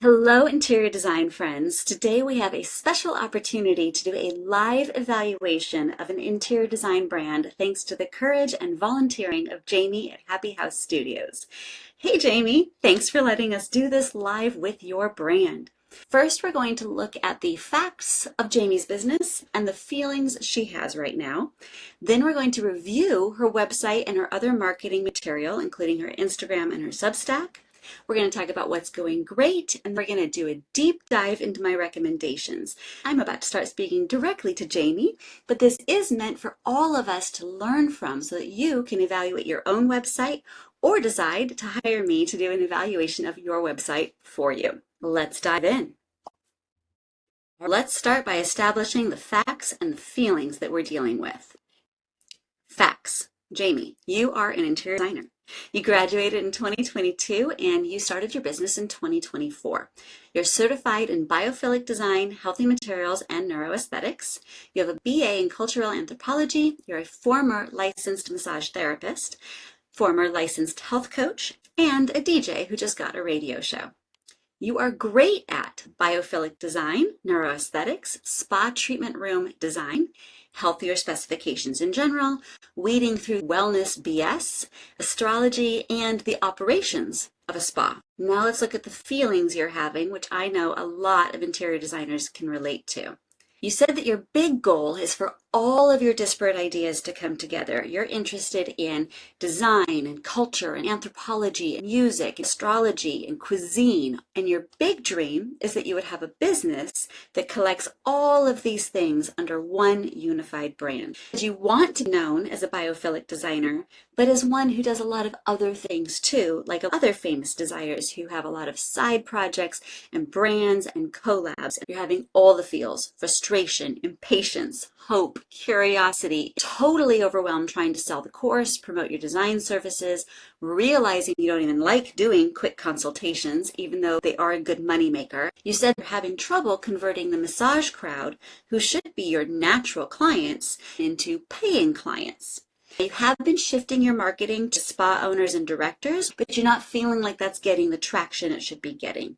Hello, interior design friends. Today we have a special opportunity to do a live evaluation of an interior design brand thanks to the courage and volunteering of Jamie at Happy House Studios. Hey Jamie, thanks for letting us do this live with your brand. First, we're going to look at the facts of Jamie's business and the feelings she has right now. Then we're going to review her website and her other marketing material, including her Instagram and her Substack. We're going to talk about what's going great, and we're going to do a deep dive into my recommendations. I'm about to start speaking directly to Jamie, but this is meant for all of us to learn from so that you can evaluate your own website or decide to hire me to do an evaluation of your website for you. Let's dive in. Let's start by establishing the facts and the feelings that we're dealing with. Facts. Jamie, you are an interior designer. You graduated in 2022 and you started your business in 2024. You're certified in biophilic design, healthy materials, and neuroaesthetics. You have a BA in cultural anthropology. You're a former licensed massage therapist, former licensed health coach, and a DJ who just got a radio show. You are great at biophilic design, neuroaesthetics, spa treatment room design, healthier specifications in general, weeding through wellness BS, astrology, and the operations of a spa. Now let's look at the feelings you're having, which I know a lot of interior designers can relate to. You said that your big goal is for all of your disparate ideas to come together. You're interested in design and culture and anthropology and music, astrology and cuisine. And your big dream is that you would have a business that collects all of these things under one unified brand. You want to be known as a biophilic designer, but as one who does a lot of other things too, like other famous designers who have a lot of side projects and brands and collabs. You're having all the feels: frustration, impatience, hope, curiosity, totally overwhelmed trying to sell the course, promote your design services, realizing you don't even like doing quick consultations, even though they are a good moneymaker. You said you're having trouble converting the massage crowd, who should be your natural clients, into paying clients. You have been shifting your marketing to spa owners and directors, but you're not feeling like that's getting the traction it should be getting.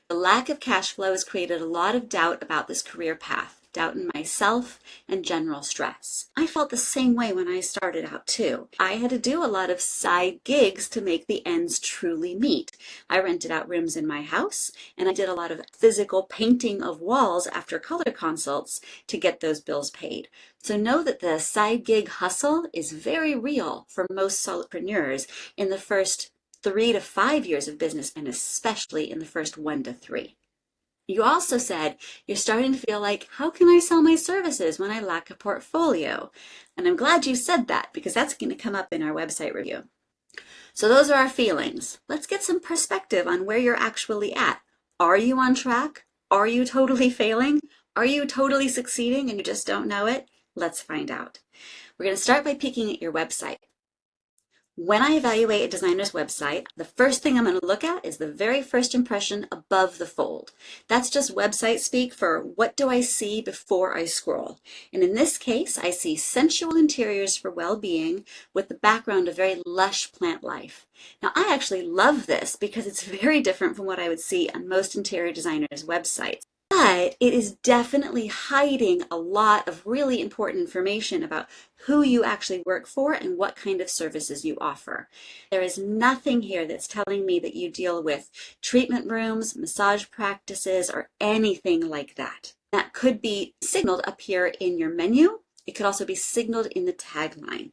The lack of cash flow has created a lot of doubt about this career path, doubt in myself, and general stress. I felt the same way when I started out too. I had to do a lot of side gigs to make the ends truly meet. I rented out rooms in my house, and I did a lot of physical painting of walls after color consults to get those bills paid. So know that the side gig hustle is very real for most solopreneurs in the first 3 to 5 years of business, and especially in the first 1 to 3. You also said you're starting to feel like, how can I sell my services when I lack a portfolio? And I'm glad you said that, because that's going to come up in our website review. So those are our feelings. Let's get some perspective on where you're actually at. Are you on track? Are you totally failing? Are you totally succeeding and you just don't know it? Let's find out. We're going to start by peeking at your website. When I evaluate a designer's website, the first thing I'm going to look at is the very first impression above the fold. That's just website speak for what do I see before I scroll. And in this case, I see sensual interiors for well-being with the background of very lush plant life. Now, I actually love this because it's very different from what I would see on most interior designers' websites. But it is definitely hiding a lot of really important information about who you actually work for and what kind of services you offer. There is nothing here that's telling me that you deal with treatment rooms, massage practices, or anything like that. That could be signaled up here in your menu. It could also be signaled in the tagline.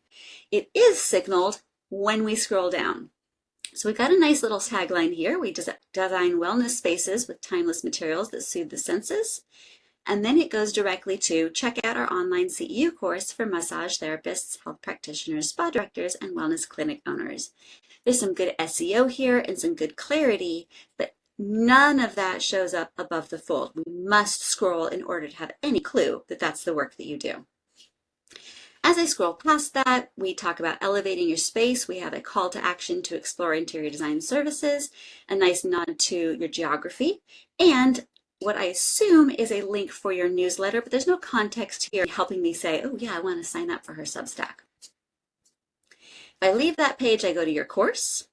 It is signaled when we scroll down. So we've got a nice little tagline here. We design wellness spaces with timeless materials that soothe the senses. And then it goes directly to check out our online CEU course for massage therapists, health practitioners, spa directors, and wellness clinic owners. There's some good SEO here and some good clarity, but none of that shows up above the fold. We must scroll in order to have any clue that that's the work that you do. As I scroll past that, we talk about elevating your space. We have a call to action to explore interior design services, a nice nod to your geography, and what I assume is a link for your newsletter, but there's no context here helping me say, oh yeah, I want to sign up for her Substack. If I leave that page, I go to your course.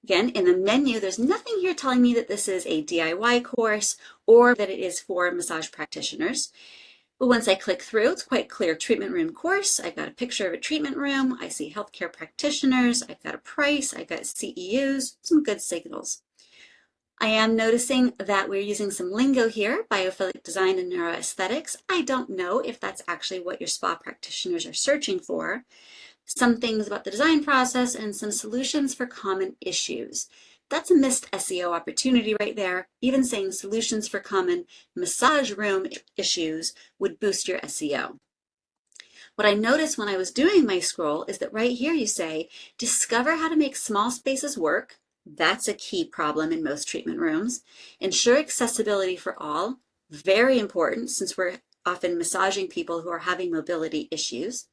Again, in the menu, there's nothing here telling me that this is a DIY course or that it is for massage practitioners. But once I click through, it's quite clear. Treatment room course. I've got a picture of a treatment room. I see healthcare practitioners. I've got a price. I've got CEUs, some good signals. I am noticing that we're using some lingo here, biophilic design and neuroaesthetics. I don't know if that's actually what your spa practitioners are searching for. Some things about the design process and some solutions for common issues. That's a missed SEO opportunity right there. Even saying solutions for common massage room issues would boost your SEO. What I noticed when I was doing my scroll is that right here you say, discover how to make small spaces work. That's a key problem in most treatment rooms. Ensure accessibility for all. Very important since we're often massaging people who are having mobility issues.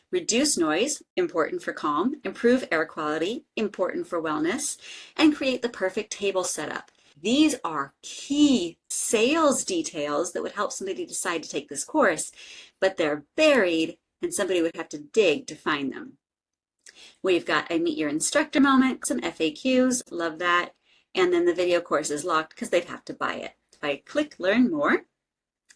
Reduce noise, important for calm, improve air quality, important for wellness, and create the perfect table setup. These are key sales details that would help somebody decide to take this course, but they're buried and somebody would have to dig to find them. We've got a meet your instructor moment, some FAQs, love that, and then the video course is locked because they'd have to buy it. If I click learn more,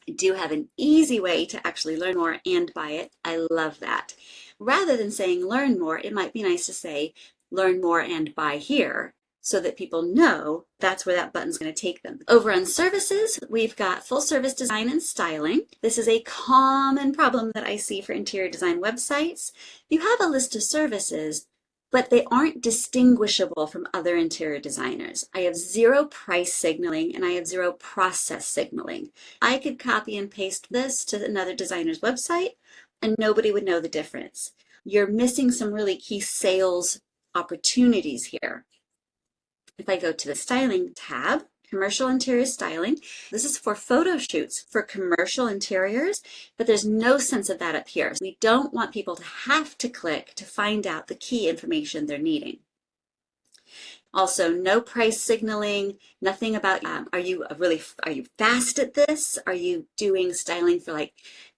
I do have an easy way to actually learn more and buy it. I love that. Rather than saying learn more, it might be nice to say learn more and buy here so that people know that's where that button's going to take them. Over on services, we've got full service design and styling. This is a common problem that I see for interior design websites. You have a list of services, but they aren't distinguishable from other interior designers. I have zero price signaling and I have zero process signaling. I could copy and paste this to another designer's website and nobody would know the difference. You're missing some really key sales opportunities here. If I go to the styling tab, commercial interior styling, this is for photo shoots for commercial interiors, but there's no sense of that up here. We don't want people to have to click to find out the key information they're needing. Also, no price signaling, nothing about, are you fast at this? Are you doing styling for like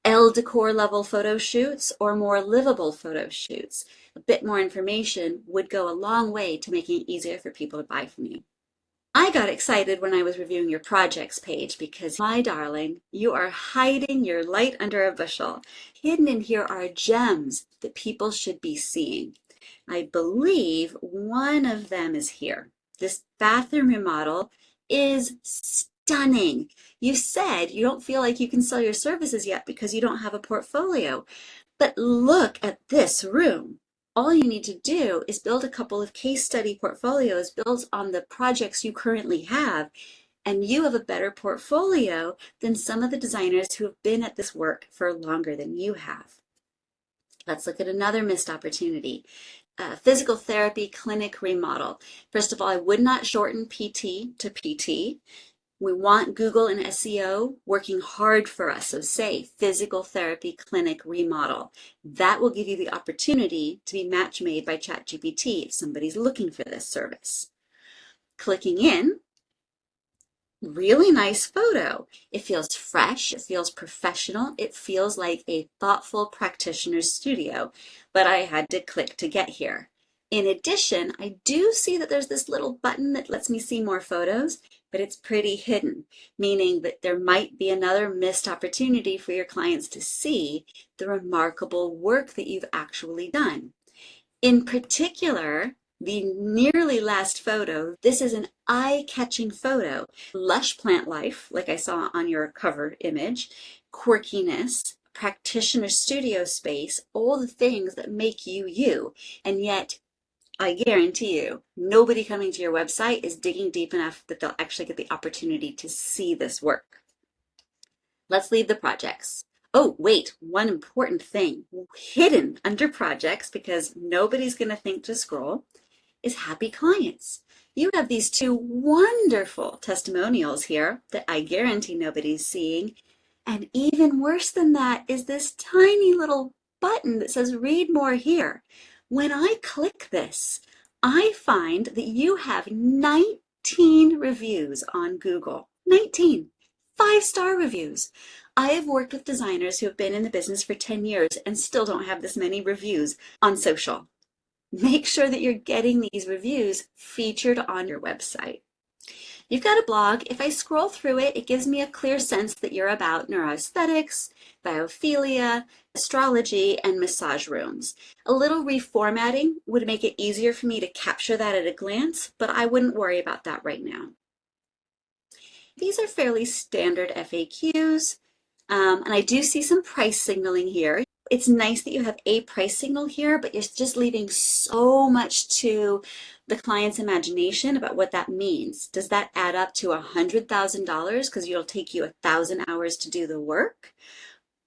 Elle decor level photo shoots or more livable photo shoots? A bit more information would go a long way to making it easier for people to buy from you. I got excited when I was reviewing your projects page because, my darling, you are hiding your light under a bushel. Hidden in here are gems that people should be seeing. I believe one of them is here. This bathroom remodel is stunning. You said you don't feel like you can sell your services yet because you don't have a portfolio. But look at this room. All you need to do is build a couple of case study portfolios built on the projects you currently have, and you have a better portfolio than some of the designers who have been at this work for longer than you have. Let's look at another missed opportunity. Physical therapy clinic remodel. First of all, I would not shorten PT to PT. We want Google and SEO working hard for us. So say physical therapy clinic remodel. That will give you the opportunity to be match made by ChatGPT if somebody's looking for this service. Clicking in, really nice photo. It feels fresh, it feels professional, it feels like a thoughtful practitioner's studio, but I had to click to get here. In addition, I do see that there's this little button that lets me see more photos, but it's pretty hidden, meaning that there might be another missed opportunity for your clients to see the remarkable work that you've actually done. In particular, the nearly last photo, this is an eye-catching photo. Lush plant life, like I saw on your cover image, quirkiness, practitioner studio space, all the things that make you you. And yet, I guarantee you, nobody coming to your website is digging deep enough that they'll actually get the opportunity to see this work. Let's leave the projects. Oh, wait, one important thing hidden under projects, because nobody's going to think to scroll, is happy clients. You have these two wonderful testimonials here that I guarantee nobody's seeing. And even worse than that is this tiny little button that says read more here. When I click this, I find that you have 19 reviews on Google. 19 5-star reviews. I have worked with designers who have been in the business for 10 years and still don't have this many reviews on social. make sure that you're getting these reviews featured on your website. You've got a blog. If I scroll through it, it gives me a clear sense that you're about neuroaesthetics, biophilia, astrology, and massage rooms. A little reformatting would make it easier for me to capture that at a glance, but I wouldn't worry about that right now. These are fairly standard FAQs, and I do see some price signaling here. It's nice that you have a price signal here, but you're just leaving so much to the client's imagination about what that means. Does that add up to $100,000 because it'll take you 1,000 hours to do the work?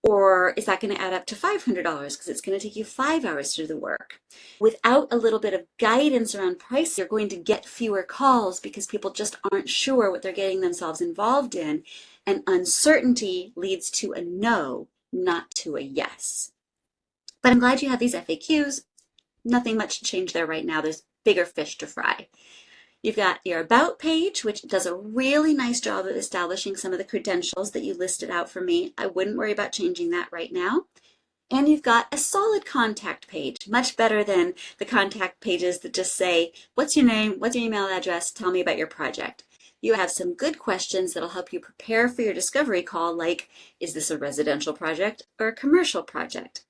Or is that going to add up to $500 because it's going to take you 5 hours to do the work? Without a little bit of guidance around price, you're going to get fewer calls because people just aren't sure what they're getting themselves involved in. And uncertainty leads to a no, not to a yes. But I'm glad you have these FAQs. Nothing much to change there right now. There's bigger fish to fry. You've got your About page, which does a really nice job of establishing some of the credentials that you listed out for me. I wouldn't worry about changing that right now. And you've got a solid contact page, much better than the contact pages that just say, what's your name, what's your email address, tell me about your project. You have some good questions that'll help you prepare for your discovery call, like, is this a residential project or a commercial project?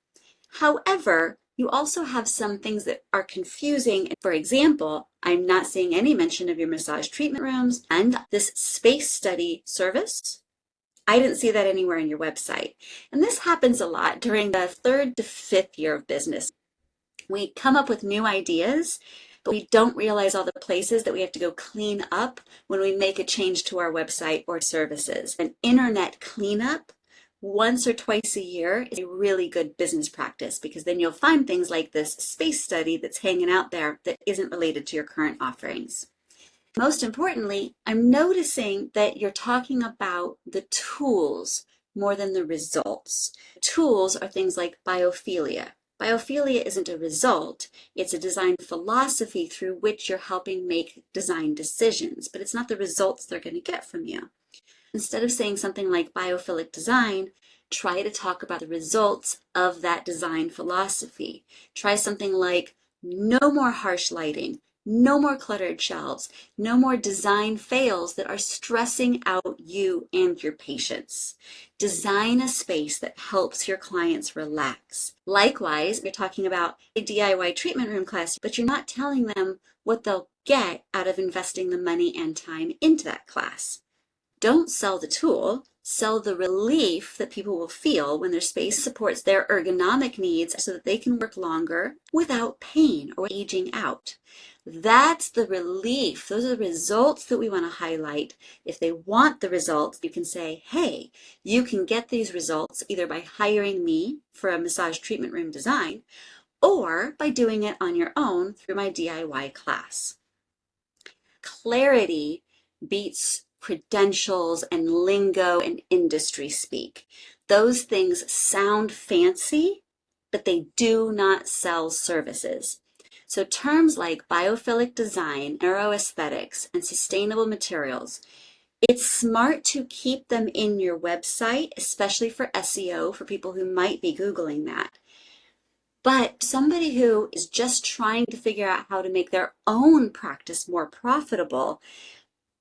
However, you also have some things that are confusing. For example, I'm not seeing any mention of your massage treatment rooms and this space study service. I didn't see that anywhere on your website. And this happens a lot during the 3rd to 5th year of business. We come up with new ideas, but we don't realize all the places that we have to go clean up when we make a change to our website or services. An internet cleanup once or twice a year is a really good business practice, because then you'll find things like this space study that's hanging out there that isn't related to your current offerings. Most importantly, I'm noticing that you're talking about the tools more than the results. Tools are things like biophilia. Biophilia isn't a result, it's a design philosophy through which you're helping make design decisions, but it's not the results they're going to get from you. Instead of saying something like biophilic design, try to talk about the results of that design philosophy. Try something like no more harsh lighting, no more cluttered shelves, no more design fails that are stressing out you and your patients. Design a space that helps your clients relax. Likewise, you're talking about a DIY treatment room class, but you're not telling them what they'll get out of investing the money and time into that class. Don't sell the tool, sell the relief that people will feel when their space supports their ergonomic needs so that they can work longer without pain or aging out. That's the relief. Those are the results that we want to highlight. If they want the results, you can say, hey, you can get these results either by hiring me for a massage treatment room design or by doing it on your own through my DIY class. Clarity beats credentials and lingo and industry speak. Those things sound fancy, but they do not sell services. So terms like biophilic design, neuroaesthetics, and sustainable materials, it's smart to keep them in your website, especially for SEO, for people who might be Googling that. But somebody who is just trying to figure out how to make their own practice more profitable,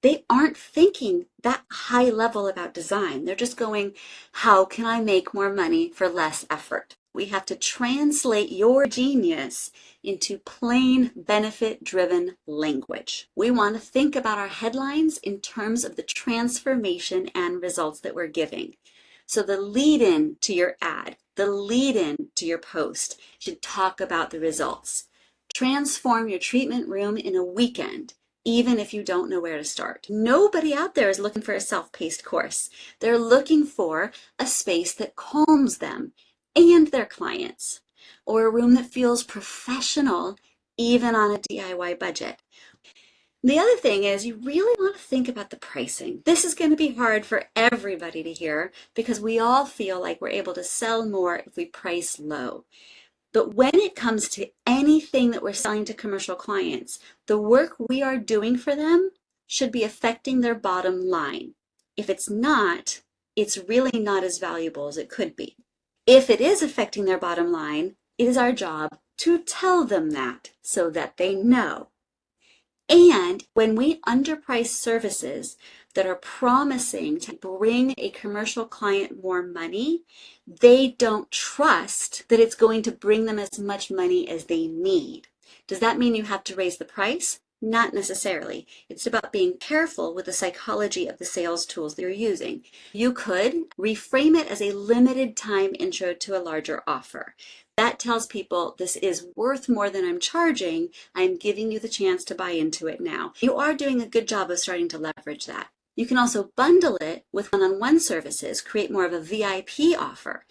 they aren't thinking that high level about design. They're just going, how can I make more money for less effort? We have to translate your genius into plain benefit-driven language. We want to think about our headlines in terms of the transformation and results that we're giving. So the lead-in to your ad, the lead-in to your post should talk about the results. Transform your treatment room in a weekend, even if you don't know where to start. Nobody out there is looking for a self-paced course. They're looking for a space that calms them and their clients, or a room that feels professional, even on a DIY budget. The other thing is you really want to think about the pricing. This is going to be hard for everybody to hear because we all feel like we're able to sell more if we price low. But when it comes to anything that we're selling to commercial clients, the work we are doing for them should be affecting their bottom line. If it's not, it's really not as valuable as it could be. If it is affecting their bottom line, it is our job to tell them that so that they know. And when we underprice services that are promising to bring a commercial client more money, they don't trust that it's going to bring them as much money as they need. Does that mean you have to raise the price? Not necessarily. It's about being careful with the psychology of the sales tools that you're using. You could reframe it as a limited time intro to a larger offer. That tells people this is worth more than I'm charging. I'm giving you the chance to buy into it now. You are doing a good job of starting to leverage that. You can also bundle it with one-on-one services, create more of a VIP offer.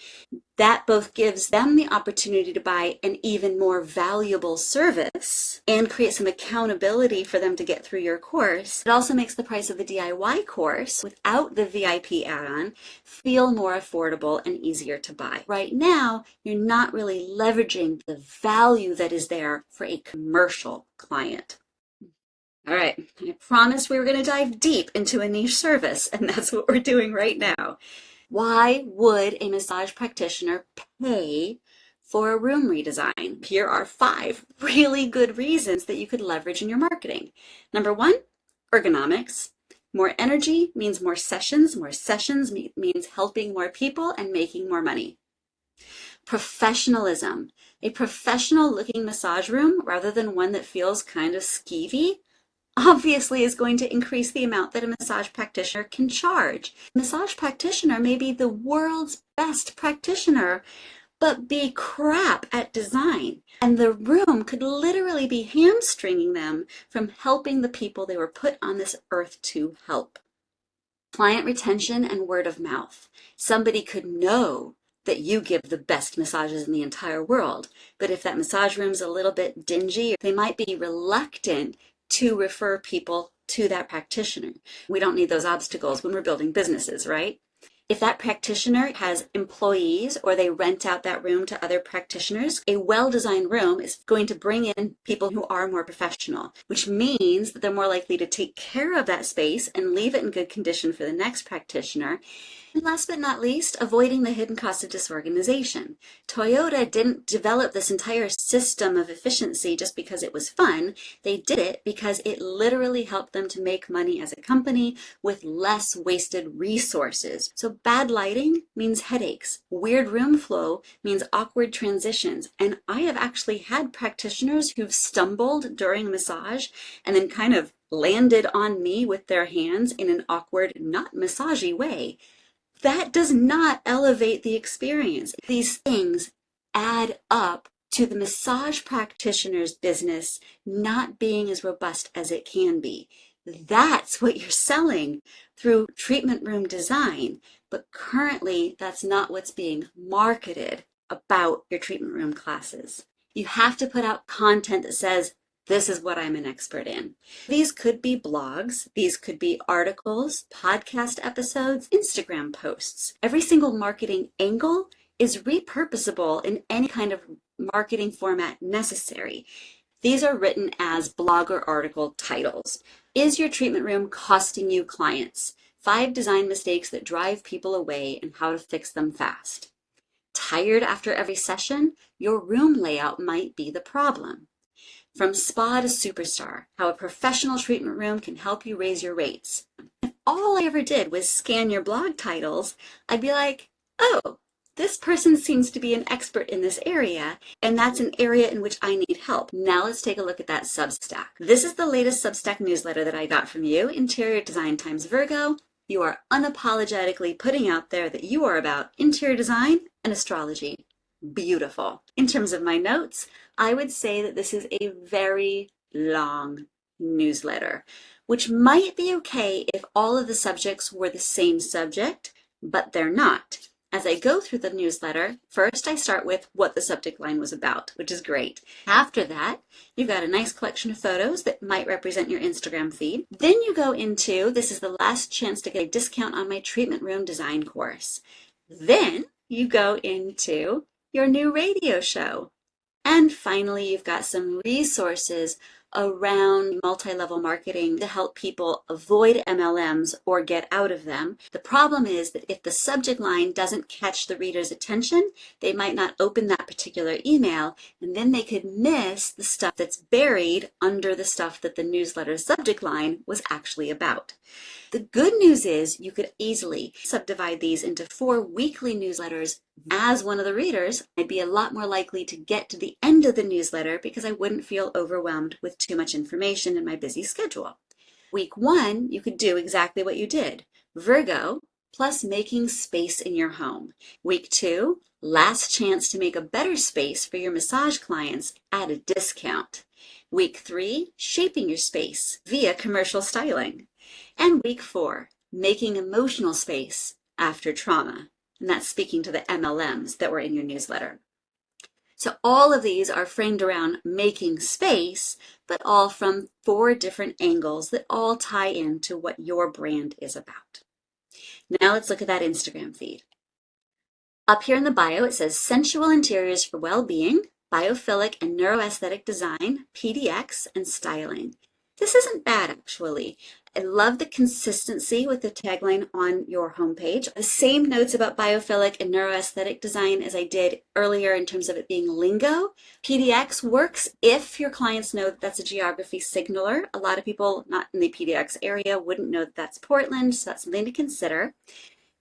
That both gives them the opportunity to buy an even more valuable service and create some accountability for them to get through your course. It also makes the price of the DIY course without the VIP add-on feel more affordable and easier to buy. Right now, you're not really leveraging the value that is there for a commercial client. All right, I promised we were going to dive deep into a niche service, and that's what we're doing right now. Why would a massage practitioner pay for a room redesign? Here are 5 really good reasons that you could leverage in your marketing. Number 1, ergonomics. More energy means more sessions. More sessions means helping more people and making more money. Professionalism. A professional looking massage room rather than one that feels kind of skeevy obviously is going to increase the amount that a massage practitioner can charge. A massage practitioner may be the world's best practitioner, but be crap at design. And the room could literally be hamstringing them from helping the people they were put on this earth to help. Client retention and word of mouth. Somebody could know that you give the best massages in the entire world, but if that massage room's a little bit dingy, they might be reluctant to refer people to that practitioner. We don't need those obstacles when we're building businesses, right? If that practitioner has employees or they rent out that room to other practitioners, a well-designed room is going to bring in people who are more professional, which means that they're more likely to take care of that space and leave it in good condition for the next practitioner. And last but not least, avoiding the hidden cost of disorganization. Toyota didn't develop this entire system of efficiency just because it was fun. They did it because it literally helped them to make money as a company with less wasted resources. So bad lighting means headaches. Weird room flow means awkward transitions. And I have actually had practitioners who've stumbled during massage and then kind of landed on me with their hands in an awkward, not massagey way. That does not elevate the experience. These things add up to the massage practitioner's business not being as robust as it can be. That's what you're selling through treatment room design, but currently that's not what's being marketed about your treatment room classes. You have to put out content that says, this is what I'm an expert in. These could be blogs, these could be articles, podcast episodes, Instagram posts. Every single marketing angle is repurposable in any kind of marketing format necessary. These are written as blog or article titles. Is your treatment room costing you clients? 5 design mistakes that drive people away and how to fix them fast. Tired after every session? Your room layout might be the problem. From spa to superstar, how a professional treatment room can help you raise your rates. If all I ever did was scan your blog titles, I'd be like, oh, this person seems to be an expert in this area, and that's an area in which I need help. Now let's take a look at that Substack. This is the latest Substack newsletter that I got from you, Interior Design times Virgo. You are unapologetically putting out there that you are about interior design and astrology. Beautiful. In terms of my notes, I would say that this is a very long newsletter, which might be okay if all of the subjects were the same subject, but they're not. As I go through the newsletter, first I start with what the subject line was about, which is great. After that, you've got a nice collection of photos that might represent your Instagram feed. Then you go into, this is the last chance to get a discount on my treatment room design course. Then you go into your new radio show. And finally, you've got some resources around multi-level marketing to help people avoid MLMs or get out of them. The problem is that if the subject line doesn't catch the reader's attention, they might not open that particular email, and then they could miss the stuff that's buried under the stuff that the newsletter subject line was actually about. The good news is you could easily subdivide these into 4 weekly newsletters. As one of the readers, I'd be a lot more likely to get to the end of the newsletter because I wouldn't feel overwhelmed with too much information in my busy schedule. Week 1, you could do exactly what you did. Virgo plus making space in your home. Week 2, last chance to make a better space for your massage clients at a discount. Week 3, shaping your space via commercial styling. And week 4, making emotional space after trauma. And that's speaking to the MLMs that were in your newsletter. So all of these are framed around making space, but all from 4 different angles that all tie into what your brand is about. Now let's look at that Instagram feed. Up here in the bio, it says sensual interiors for well-being, biophilic and neuroaesthetic design, PDX, and styling. This isn't bad, actually. I love the consistency with the tagline on your homepage. The same notes about biophilic and neuroaesthetic design as I did earlier in terms of it being lingo. PDX works if your clients know that that's a geography signaler. A lot of people not in the PDX area wouldn't know that that's Portland, so that's something to consider.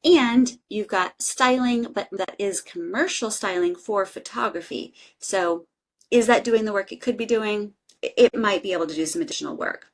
And you've got styling, but that is commercial styling for photography. So is that doing the work it could be doing? It might be able to do some additional work.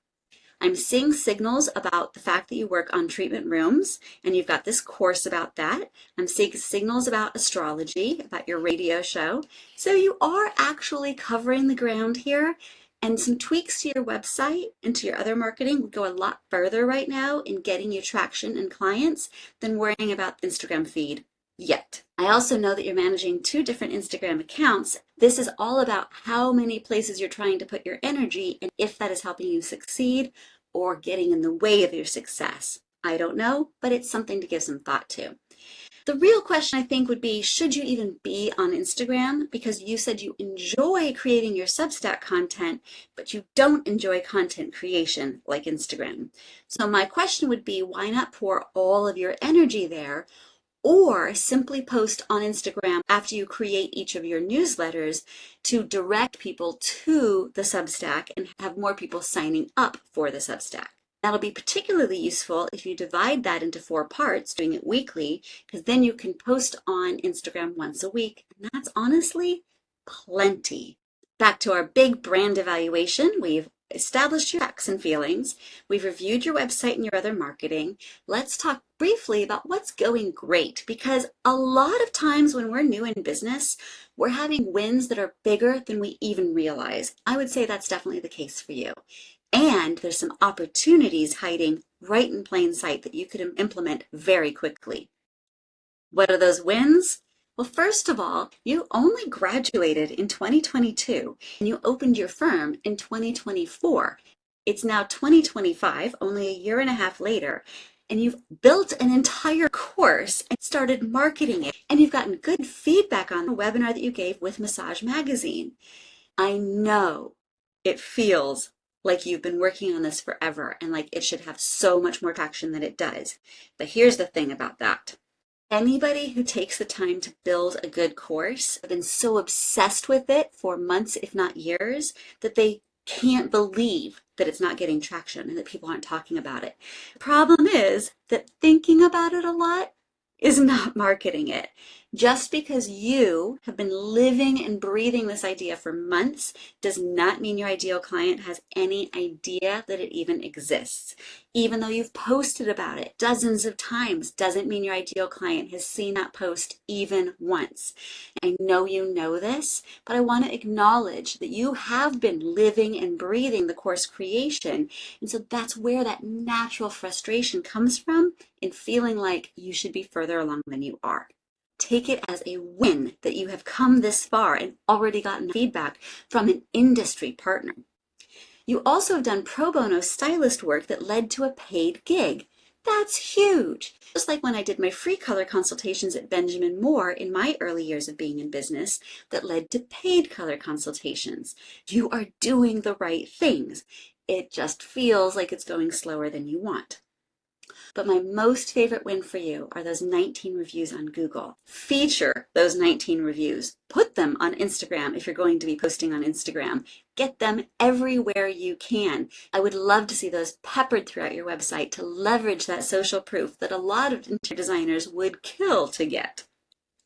I'm seeing signals about the fact that you work on treatment rooms, and you've got this course about that. I'm seeing signals about astrology, about your radio show. So you are actually covering the ground here, and some tweaks to your website and to your other marketing would go a lot further right now in getting you traction and clients than worrying about the Instagram feed yet. I also know that you're managing 2 different Instagram accounts. This is all about how many places you're trying to put your energy and if that is helping you succeed or getting in the way of your success. I don't know, but it's something to give some thought to. The real question I think would be, should you even be on Instagram? Because you said you enjoy creating your Substack content, but you don't enjoy content creation like Instagram. So my question would be, why not pour all of your energy there? Or simply post on Instagram after you create each of your newsletters to direct people to the Substack and have more people signing up for the Substack. That'll be particularly useful if you divide that into 4 parts, doing it weekly, because then you can post on Instagram once a week. And that's honestly plenty. Back to our big brand evaluation. We've established your facts and feelings. We've reviewed your website and your other marketing. Let's talk briefly about what's going great, because a lot of times when we're new in business, we're having wins that are bigger than we even realize. I would say that's definitely the case for you. And there's some opportunities hiding right in plain sight that you could implement very quickly. What are those wins? Well, first of all, you only graduated in 2022 and you opened your firm in 2024. It's now 2025, only a year and a half later, and you've built an entire course and started marketing it, and you've gotten good feedback on the webinar that you gave with Massage Magazine. I know it feels like you've been working on this forever and like it should have so much more traction than it does. But here's the thing about that. Anybody who takes the time to build a good course have been so obsessed with it for months, if not years, that they can't believe that it's not getting traction and that people aren't talking about it. The problem is that thinking about it a lot is not marketing it. Just because you have been living and breathing this idea for months does not mean your ideal client has any idea that it even exists. Even though you've posted about it dozens of times doesn't mean your ideal client has seen that post even once. I know you know this, but I want to acknowledge that you have been living and breathing the course creation. And so that's where that natural frustration comes from in feeling like you should be further along than you are. Take it as a win that you have come this far and already gotten feedback from an industry partner. You also have done pro bono stylist work that led to a paid gig. That's huge. Just like when I did my free color consultations at Benjamin Moore in my early years of being in business that led to paid color consultations. You are doing the right things. It just feels like it's going slower than you want. But my most favorite win for you are those 19 reviews on Google. Feature those 19 reviews. Put them on Instagram if you're going to be posting on Instagram. Get them everywhere you can. I would love to see those peppered throughout your website to leverage that social proof that a lot of interior designers would kill to get.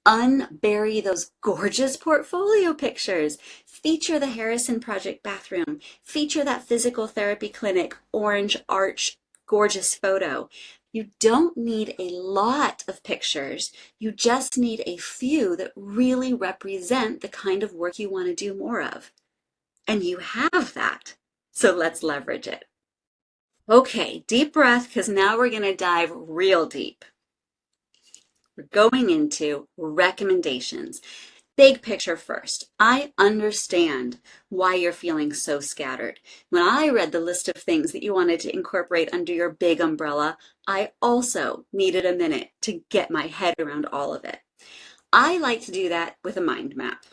Unbury those gorgeous portfolio pictures. Feature the Harrison Project bathroom. Feature that physical therapy clinic, orange arch, gorgeous photo. You don't need a lot of pictures. You just need a few that really represent the kind of work you want to do more of. And you have that. So let's leverage it. Okay, deep breath, because now we're going to dive real deep. We're going into recommendations. Big picture first. I understand why you're feeling so scattered. When I read the list of things that you wanted to incorporate under your big umbrella, I also needed a minute to get my head around all of it. I like to do that with a mind map.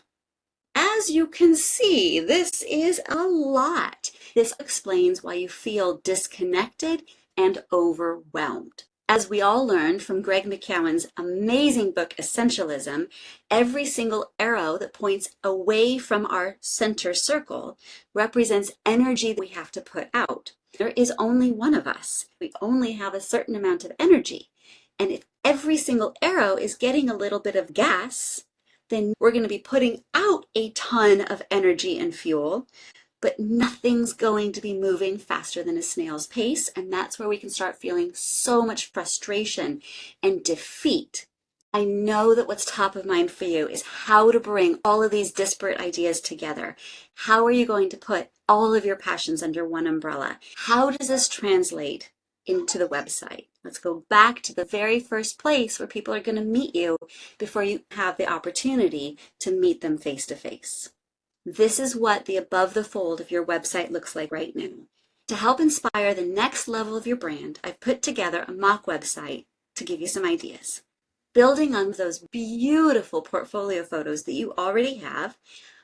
As you can see, this is a lot. This explains why you feel disconnected and overwhelmed. As we all learned from Greg McKeown's amazing book, Essentialism, every single arrow that points away from our center circle represents energy that we have to put out. There is only one of us. We only have a certain amount of energy. And if every single arrow is getting a little bit of gas, then we're going to be putting out a ton of energy and fuel, but nothing's going to be moving faster than a snail's pace. And that's where we can start feeling so much frustration and defeat. I know that what's top of mind for you is how to bring all of these disparate ideas together. How are you going to put all of your passions under one umbrella? How does this translate into the website? Let's go back to the very first place where people are going to meet you before you have the opportunity to meet them face to face. This is what the above the fold of your website looks like right now. To help inspire the next level of your brand, I've put together a mock website to give you some ideas. Building on those beautiful portfolio photos that you already have,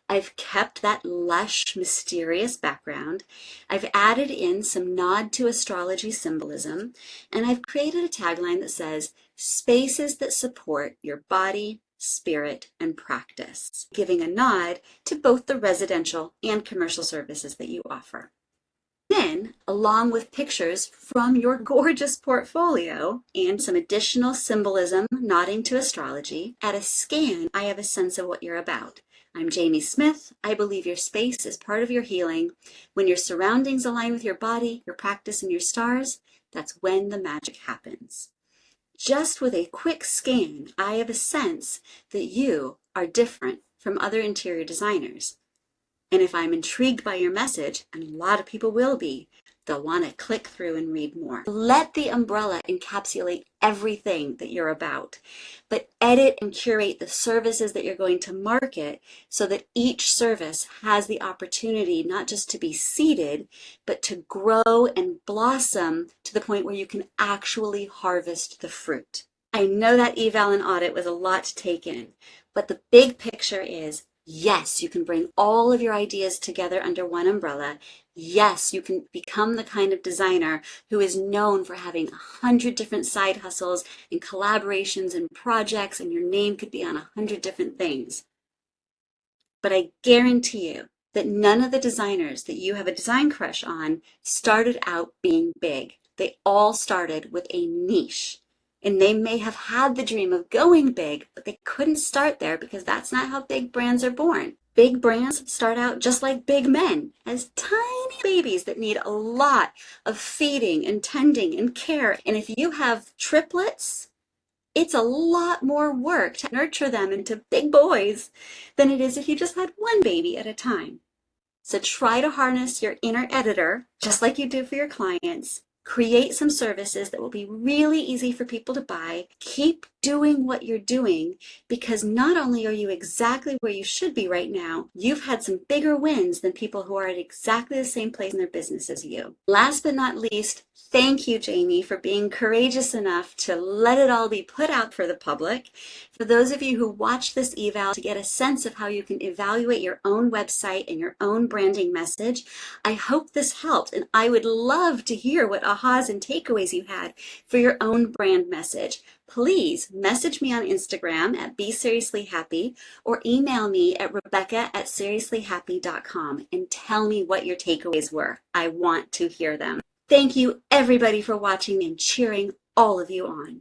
I've kept that lush, mysterious background. I've added in some nod to astrology symbolism, and I've created a tagline that says, spaces that support your body, spirit, and practice, giving a nod to both the residential and commercial services that you offer. Then, along with pictures from your gorgeous portfolio and some additional symbolism nodding to astrology, at a scan, I have a sense of what you're about. I'm Jamie Smith. I believe your space is part of your healing. When your surroundings align with your body, your practice, and your stars, that's when the magic happens. Just with a quick scan, I have a sense that you are different from other interior designers. And if I'm intrigued by your message, and a lot of people will be, they'll want to click through and read more. Let the umbrella encapsulate everything that you're about, but edit and curate the services that you're going to market so that each service has the opportunity not just to be seeded, but to grow and blossom to the point where you can actually harvest the fruit. I know that eval and audit was a lot to take in, but the big picture is, yes, you can bring all of your ideas together under one umbrella. Yes, you can become the kind of designer who is known for having 100 different side hustles and collaborations and projects, and your name could be on 100 different things. But I guarantee you that none of the designers that you have a design crush on started out being big. They all started with a niche. And they may have had the dream of going big, but they couldn't start there because that's not how big brands are born. Big brands start out just like big men, as tiny babies that need a lot of feeding and tending and care. And if you have triplets, it's a lot more work to nurture them into big boys than it is if you just had one baby at a time. So try to harness your inner editor, just like you do for your clients. Create some services that will be really easy for people to buy. Keep doing what you're doing, because not only are you exactly where you should be right now, you've had some bigger wins than people who are at exactly the same place in their business as you. Last but not least, thank you, Jamie, for being courageous enough to let it all be put out for the public. For those of you who watch this eval to get a sense of how you can evaluate your own website and your own branding message, I hope this helped, and I would love to hear what ahas and takeaways you had for your own brand message. Please message me on Instagram at BeSeriouslyHappy or email me at Rebecca@seriouslyhappy.com and tell me what your takeaways were. I want to hear them. Thank you everybody for watching and cheering all of you on.